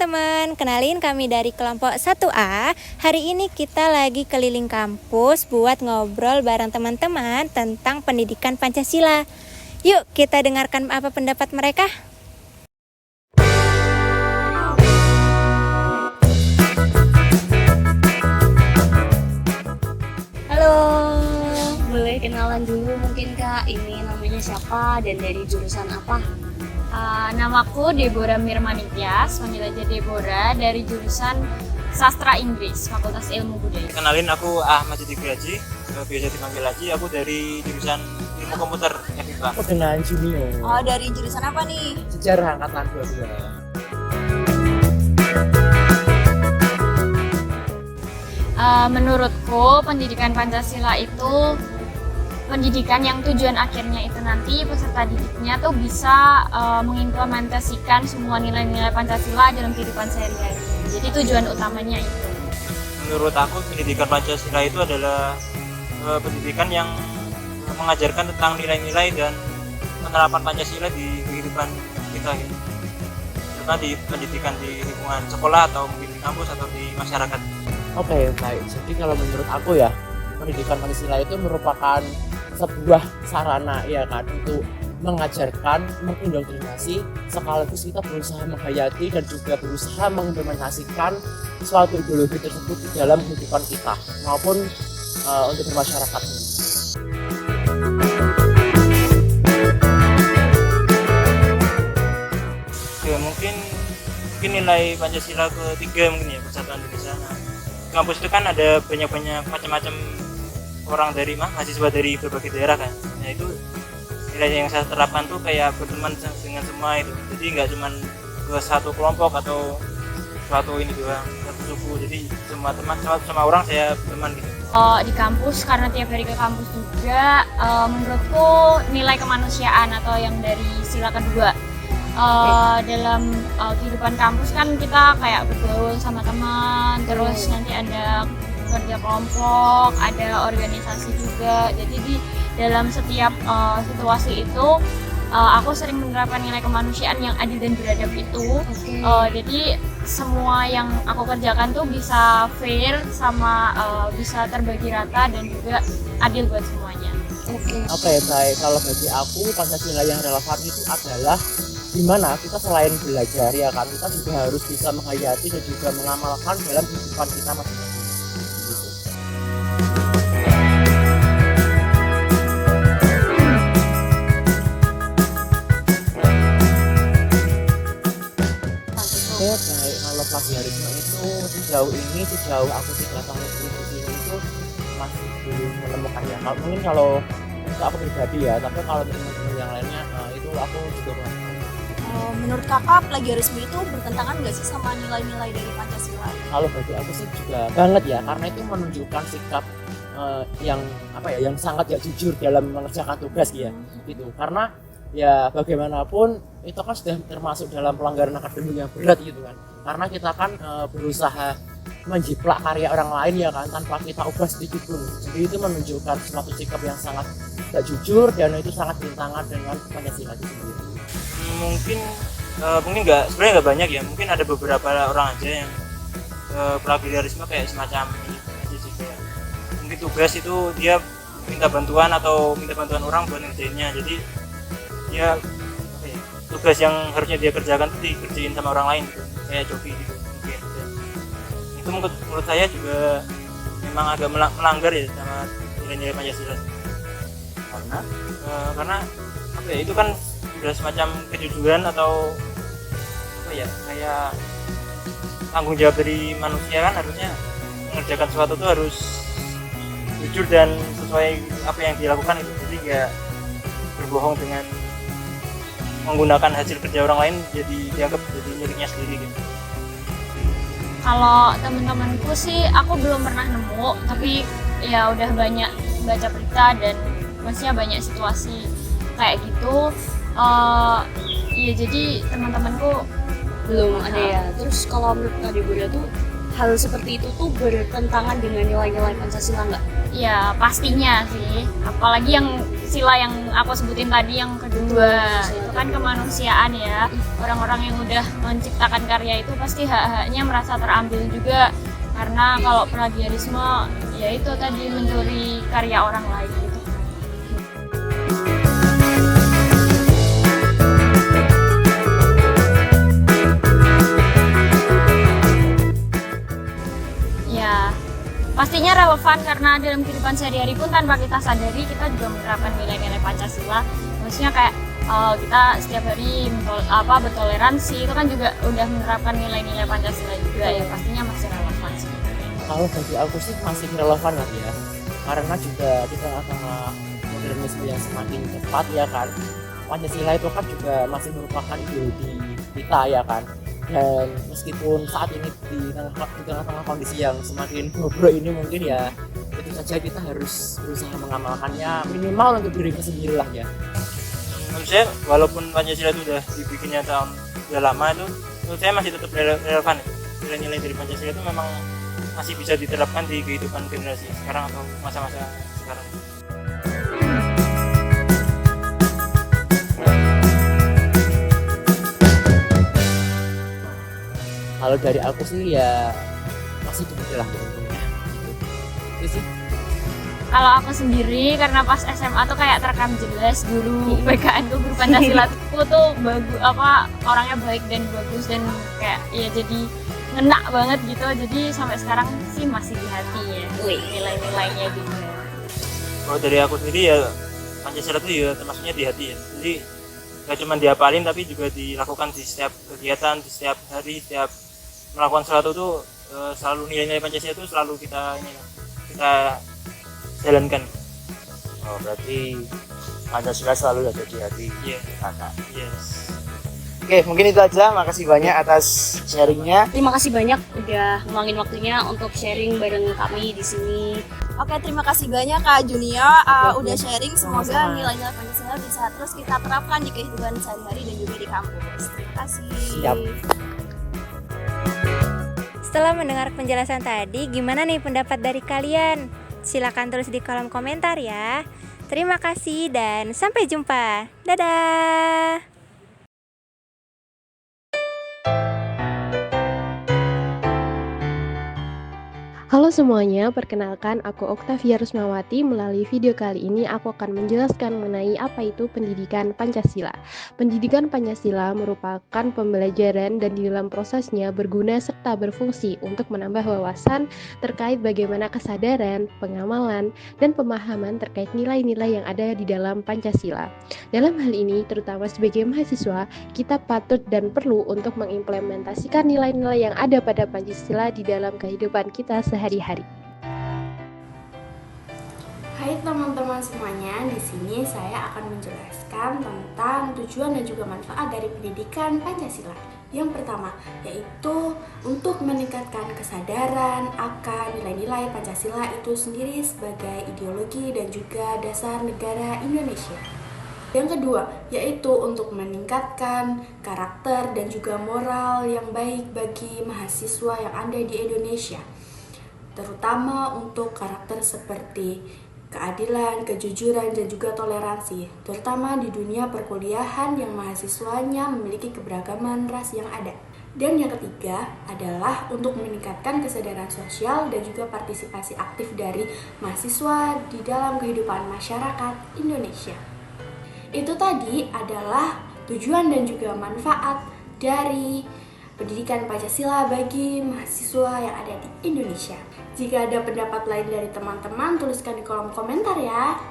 teman-teman, kenalin kami dari kelompok 1A. Hari ini kita lagi keliling kampus buat ngobrol bareng teman-teman tentang pendidikan Pancasila. Yuk kita dengarkan apa pendapat mereka. Halo. Boleh kenalan dulu mungkin Kak, ini namanya siapa dan dari jurusan apa? Namaku Deborah Mirmanityas, panggil aja Deborah, dari jurusan Sastra Inggris, Fakultas Ilmu Budaya. Kenalin, aku Ahmad Jatibi Haji, biasa dipanggil Haji. Aku dari jurusan Ilmu Komputer FIPA. Aku dengan Junior. Oh, dari jurusan apa nih? Sejarah angkatan 22. Menurutku pendidikan Pancasila itu pendidikan yang tujuan akhirnya itu nanti peserta didiknya tuh bisa mengimplementasikan semua nilai-nilai Pancasila dalam kehidupan sehari-hari. Jadi tujuan utamanya itu. Menurut aku pendidikan Pancasila itu adalah pendidikan yang mengajarkan tentang nilai-nilai dan penerapan Pancasila di kehidupan kita gitu. Terutama di pendidikan di lingkungan sekolah atau mungkin di kampus atau di masyarakat. Oke, baik. Jadi kalau menurut aku ya, pendidikan Pancasila itu merupakan sebuah sarana ya kan untuk mengajarkan, mengindoktrinasi, sekaligus kita berusaha menghayati dan juga berusaha mengimplementasikan suatu ideologi tersebut di dalam kehidupan kita maupun untuk bermasyarakat. Ya, mungkin nilai Pancasila ketiga mungkin ya, Persatuan Indonesia. Kampus itu kan ada banyak macam-macam orang dari mahasiswa dari berbagai daerah kan. Nah itu nilai yang saya terapkan tuh kayak berteman dengan semua itu. Jadi nggak cuma ke satu kelompok atau suatu ini doang, satu suku. Jadi semua teman sama orang saya berteman gitu. Di kampus, karena tiap hari ke kampus juga, menurutku nilai kemanusiaan atau yang dari sila kedua. Dalam kehidupan kampus kan kita kayak bergaul sama teman, terus nanti ada kerja kelompok, ada organisasi juga. Jadi di dalam setiap situasi itu aku sering menerapkan nilai kemanusiaan yang adil dan beradab itu. Jadi semua yang aku kerjakan tuh bisa fair sama bisa terbagi rata dan juga adil buat semuanya. Oke, baik. Kalau bagi aku Pancasila yang relevan itu adalah dimana kita selain belajar ya kan, kita juga harus bisa menghayati dan juga mengamalkan dalam kehidupan kita masing-masing. Oke, baik. Kalau plagiarisme itu sejauh aku 3 tahun di sini itu masih belum menemukan ya. Mungkin kalau untuk aku pribadi ya, tapi kalau teman-teman yang lainnya itu aku juga kurang tahu. Menurut kakak, plagiarisme itu bertentangan nggak sih sama nilai-nilai dari Pancasila? Kalau bagi aku sih juga banget ya, karena itu menunjukkan sikap yang sangat ya jujur dalam mengerjakan tugas ya, gitu. Karena ya bagaimanapun itu kan sudah termasuk dalam pelanggaran akademik yang berat gitu kan. Karena kita kan berusaha menjiplak karya orang lain ya kan, tanpa kita ubah sedikit pun. Jadi itu menunjukkan suatu sikap yang sangat tidak jujur dan itu sangat bertentangan dengan Pancasila itu sendiri. Mungkin sebenarnya nggak banyak ya. Mungkin ada beberapa orang aja yang plagiarisme kayak semacam ini aja sih, kayak mungkin tugas itu dia minta bantuan orang buat ngerjainnya. Jadi dia tugas yang harusnya dia kerjakan itu dikerjain sama orang lain gitu, kayak Jovi gitu mungkin. Itu menurut saya juga memang agak melanggar ya sama nilai-nilai Pancasila. Karena itu kan sudah semacam kejujuran atau kayak tanggung jawab dari manusia kan, harusnya mengerjakan sesuatu itu harus jujur dan sesuai apa yang dilakukan itu. Jadi nggak berbohong dengan menggunakan hasil kerja orang lain jadi dianggap jadi miliknya sendiri gitu. Kalau teman-temanku sih aku belum pernah nemu, tapi ya udah banyak baca berita dan maksudnya banyak situasi kayak gitu. Ya jadi teman-temanku Belum ada ya. Terus kalau menurut Kak Deborah tuh hal seperti itu tuh bertentangan dengan nilai-nilai Pancasila nggak? ya pastinya sih, apalagi yang sila yang aku sebutin tadi yang kedua itu kan kemanusiaan ya. Orang-orang yang udah menciptakan karya itu pasti hak-haknya merasa terambil juga, karena kalau plagiarisme ya itu tadi mencuri karya orang lain gitu. Ya pastinya relevan karena dalam kehidupan sehari-hari pun tanpa kita sadari kita juga menerapkan nilai-nilai Pancasila. Maksudnya kayak kita setiap hari bertoleransi itu kan juga udah menerapkan nilai-nilai Pancasila juga ya, pastinya masih relevan sih. Kalau bagi aku sih masih relevan lah ya, karena juga di tengah-tengah modernisme yang semakin cepat ya kan, Pancasila itu kan juga masih merupakan ideologi kita ya kan. Dan meskipun saat ini di tengah-tengah kondisi yang semakin bobrok ini mungkin ya tentu saja kita harus berusaha mengamalkannya minimal untuk diri kita sendiri lah ya. Menurut saya walaupun Pancasila itu udah dibikinnya udah lama itu, menurut saya masih tetap relevan. Nilai-nilai dari Pancasila itu memang masih bisa diterapkan di kehidupan generasi sekarang atau masa-masa sekarang. Kalau dari aku sih ya masih begitu lah untungnya. Itu sih. Kalau aku sendiri karena pas SMA tuh kayak terekam jelas guru PKN tuh, guru Pancasila tuh bagus, orangnya baik dan bagus dan kayak ya jadi ngena banget gitu. Jadi sampai sekarang sih masih di hati ya nilai-nilainya gitu. Kalau dari aku sendiri ya Pancasila itu ya termasuknya di hati ya. Jadi nggak cuma dihafalin tapi juga dilakukan di setiap kegiatan, di setiap hari, setiap melakukan sesuatu tuh selalu nilai-nilai Pancasila itu selalu kita jalankan. Oh, berarti Pancasila selalu ada di hati. Iya. Kakak. Yes. Oke, mungkin itu aja. Makasih banyak atas sharingnya. Terima kasih banyak udah meluangin waktunya untuk sharing bareng kami di sini. Oke, terima kasih banyak Kak Junio udah sharing. Semoga Sama-sama. nilai-nilai Pancasila bisa terus kita terapkan di kehidupan sehari-hari dan juga di kampus. Terima kasih. Siap. Setelah mendengar penjelasan tadi, gimana nih pendapat dari kalian? Silakan tulis di kolom komentar ya. Terima kasih dan sampai jumpa. Dadah. Halo semuanya, perkenalkan aku Oktavia Rusmawati. Melalui video kali ini aku akan menjelaskan mengenai apa itu pendidikan Pancasila. Pendidikan Pancasila merupakan pembelajaran dan di dalam prosesnya berguna serta berfungsi untuk menambah wawasan terkait bagaimana kesadaran, pengamalan, dan pemahaman terkait nilai-nilai yang ada di dalam Pancasila. Dalam hal ini, terutama sebagai mahasiswa, kita patut dan perlu untuk mengimplementasikan nilai-nilai yang ada pada Pancasila di dalam kehidupan kita sehari-hari. Hai teman-teman semuanya, di sini saya akan menjelaskan tentang tujuan dan juga manfaat dari pendidikan Pancasila. Yang pertama, yaitu untuk meningkatkan kesadaran akan nilai-nilai Pancasila itu sendiri sebagai ideologi dan juga dasar negara Indonesia. Yang kedua, yaitu untuk meningkatkan karakter dan juga moral yang baik bagi mahasiswa yang ada di Indonesia, terutama untuk karakter seperti keadilan, kejujuran, dan juga toleransi, terutama di dunia perkuliahan yang mahasiswanya memiliki keberagaman ras yang ada. Dan yang ketiga adalah untuk meningkatkan kesadaran sosial dan juga partisipasi aktif dari mahasiswa di dalam kehidupan masyarakat Indonesia. Itu tadi adalah tujuan dan juga manfaat dari pendidikan Pancasila bagi mahasiswa yang ada di Indonesia. Jika ada pendapat lain dari teman-teman, tuliskan di kolom komentar ya.